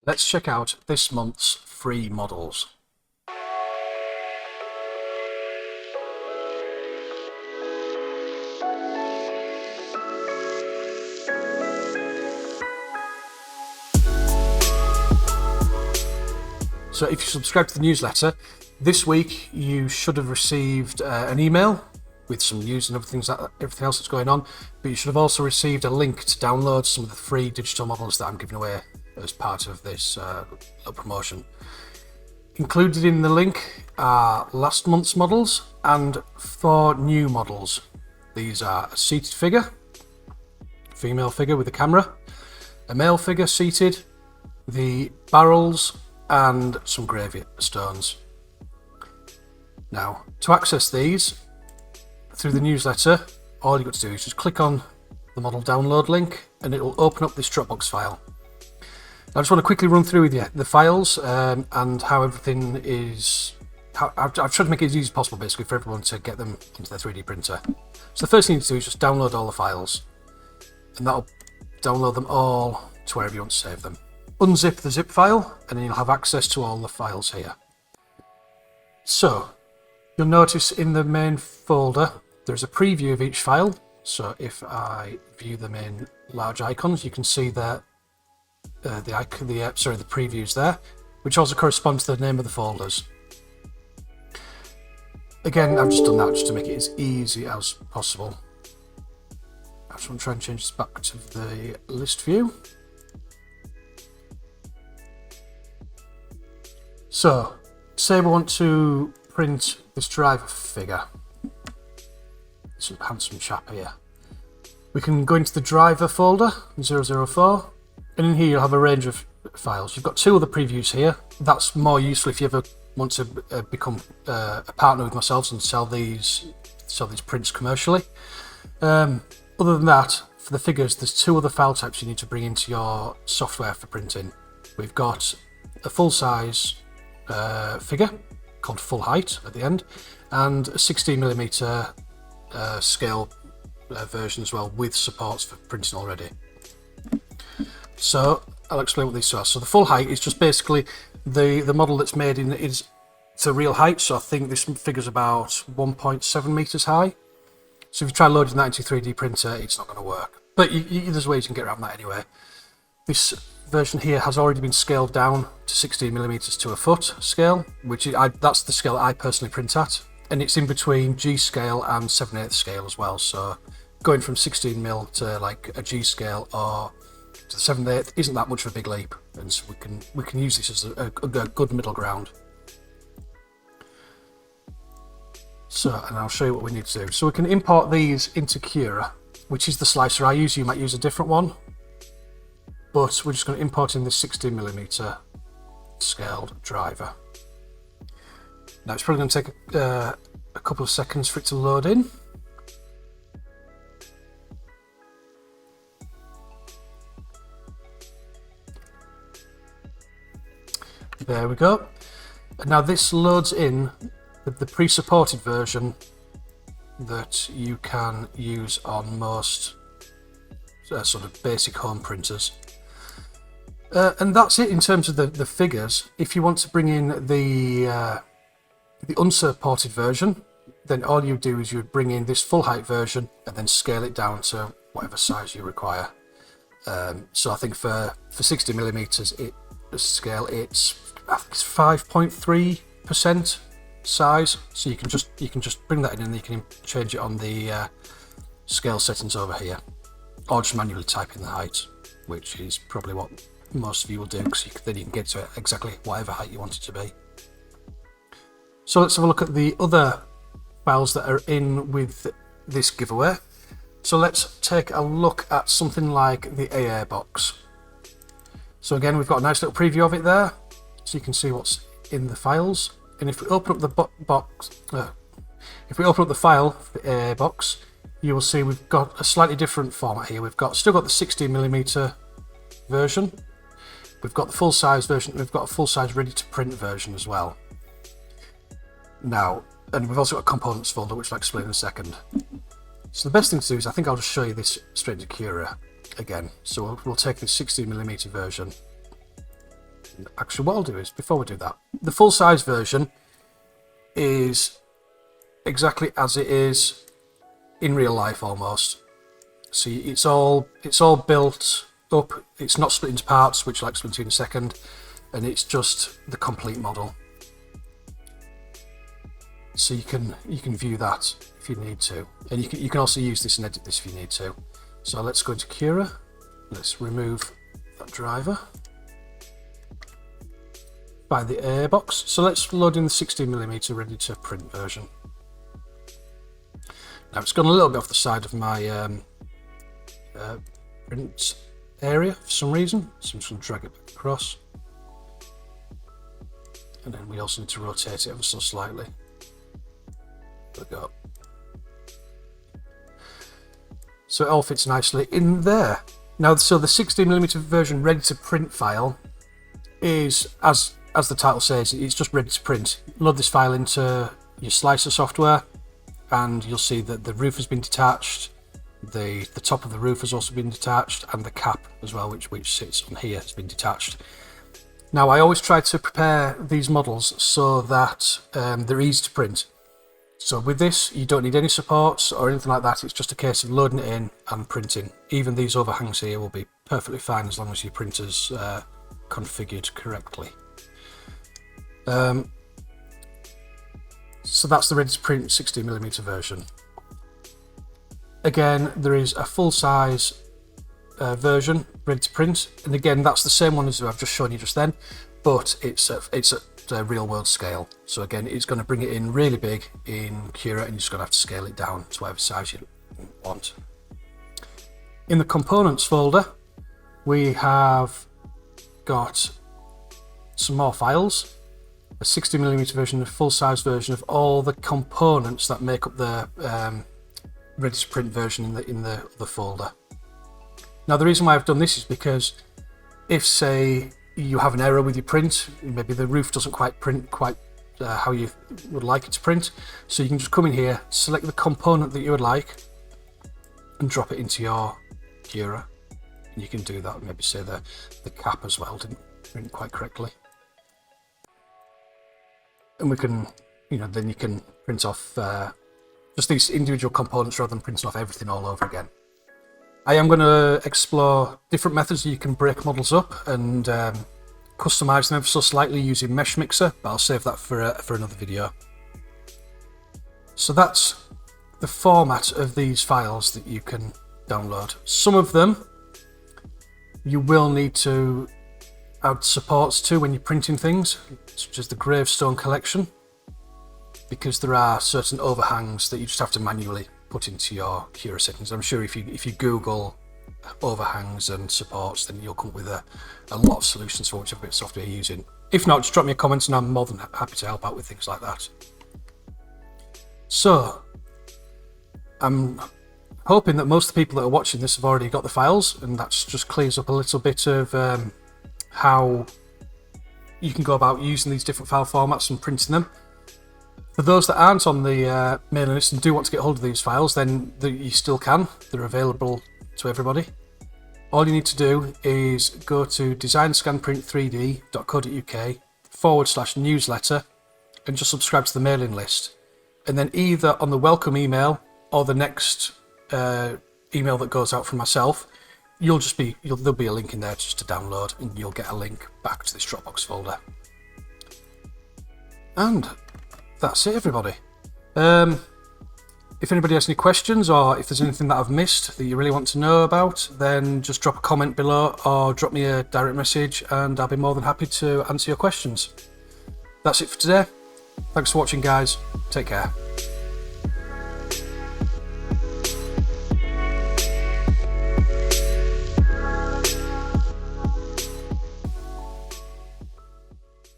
Let's check out this month's free models. So if you subscribe to the newsletter, this week you should have received an email with some news and everything else that's going on, but you should have also received a link to download some of the free digital models that I'm giving away as part of this little promotion. Included in the link are last month's models and 4 new models. These are a seated figure, female figure with a camera, a male figure seated, the barrels, and some gravestones. Now, to access these through the newsletter, all you've got to do is just click on the model download link and it will open up this Dropbox file. I just want to quickly run through with you the files and how everything is. I've tried to make it as easy as possible basically for everyone to get them into their 3D printer. So the first thing to do is just download all the files, and that'll download them all to wherever you want to save them. Unzip the zip file and then you'll have access to all the files here. So you'll notice in the main folder there's a preview of each file. So if I view them in large icons, you can see that the previews there, which also correspond to the name of the folders. Again, I've just done that just to make it as easy as possible. I just want to try and change this back to the list view. So, say we want to print this driver figure, this handsome chap here. We can go into the driver folder, 004, and in here you'll have a range of files. You've got 2 other previews here. That's more useful if you ever want to become a partner with myself and sell these prints commercially. Other than that, for the figures, there's 2 other file types you need to bring into your software for printing. We've got a full-size figure called full height at the end, and a 16mm scale version as well with supports for printing already. So I'll explain what these are. So the full height is just basically the model that's made it's a real height. So I think this figure's about 1.7 meters high. So if you try loading that into a 3D printer, it's not going to work. But there's ways you can get around that anyway. This version here has already been scaled down to 16mm to a foot scale, that's the scale that I personally print at, and it's in between G scale and 7/8 scale as well. So going from 16mm to like a G scale or to the 7/8 isn't that much of a big leap, and so we can use this as a good middle ground. So, and I'll show you what we need to do. So we can import these into Cura, which is the slicer I use. You might use a different one, but we're just going to import in this 16mm scaled driver. Now it's probably going to take a couple of seconds for it to load in. There we go. And now this loads in the pre-supported version that you can use on most sort of basic home printers. And that's it in terms of the figures. If you want to bring in the unsupported version, then all you do is you would bring in this full height version and then scale it down to whatever size you require. So I think for 60mm scale, it's 5.3% size. So you can just bring that in and you can change it on the scale settings over here, or just manually type in the height, which is probably what most of you will do, because then you can get to exactly whatever height you want it to be. So let's have a look at the other files that are in with this giveaway. So let's take a look at something like the AA box. So again, we've got a nice little preview of it there, so you can see what's in the files. And if we open up the file for the AA box, you will see we've got a slightly different format here. We've still got the 16mm version. We've got the full size version. We've got a full size ready to print version as well. Now, and we've also got a components folder, which I'll explain in a second. So the best thing to do is I think I'll just show you this straight into Cura again. So we'll take this 16mm version Actually, what I'll do is, before we do that, the full-size version is exactly as it is in real life almost. See, it's all built up. It's not split into parts, which I'll explain to you in a second, and it's just the complete model. So you can view that if you need to, and you can also use this and edit this if you need to. So let's go into Cura. Let's remove that driver. By the airbox. So let's load in the 16mm ready to print version. Now it's gone a little bit off the side of my print area for some reason, so I'm just going to drag it back across. And then we also need to rotate it ever so slightly. There we go. So it all fits nicely in there. Now, so the 16mm version ready to print file is, as the title says, it's just ready to print. Load this file into your slicer software and you'll see that the roof has been detached, the top of the roof has also been detached, and the cap as well, which sits on here, has been detached. Now, I always try to prepare these models so that they're easy to print. So with this, you don't need any supports or anything like that. It's just a case of loading it in and printing. Even these overhangs here will be perfectly fine as long as your printer's configured correctly. So that's the ready to print 16mm version. Again, there is a full-size version ready to print, and again that's the same one as I've just shown you just then, but it's at real world scale. So again, it's going to bring it in really big in Cura, and you're just going to have to scale it down to whatever size you want. In the components folder, we have got some more files, a 60mm version, a full-size version of all the components that make up the ready to print version in the folder. Now, the reason why I've done this is because if, say, you have an error with your print, maybe the roof doesn't quite print how you would like it to print, so you can just come in here, select the component that you would like, and drop it into your Cura. And you can do that. Maybe say the cap as well didn't print quite correctly, and we can, then you can print off just these individual components rather than printing off everything all over again. I am going to explore different methods you can break models up and customize them ever so slightly using Mesh Mixer, but I'll save that for another video. So that's the format of these files that you can download. Some of them you will need to add supports to when you're printing things, such as the gravestone collection, because there are certain overhangs that you just have to manually put into your Cura settings. I'm sure if you Google overhangs and supports, then you'll come up with a lot of solutions for whichever bit of software you're using. If not, just drop me a comment and I'm more than happy to help out with things like that. So, I'm hoping that most of the people that are watching this have already got the files, and that just clears up a little bit of how you can go about using these different file formats and printing them. For those that aren't on the mailing list and do want to get hold of these files, then you still can. They're available to everybody. All you need to do is go to designscanprint3d.co.uk/newsletter and just subscribe to the mailing list. And then either on the welcome email or the next email that goes out from myself, there'll be a link in there just to download, and you'll get a link back to this Dropbox folder. And that's it, everybody. If anybody has any questions, or if there's anything that I've missed that you really want to know about, then just drop a comment below or drop me a direct message and I'll be more than happy to answer your questions. That's it for today. Thanks for watching, guys. Take care.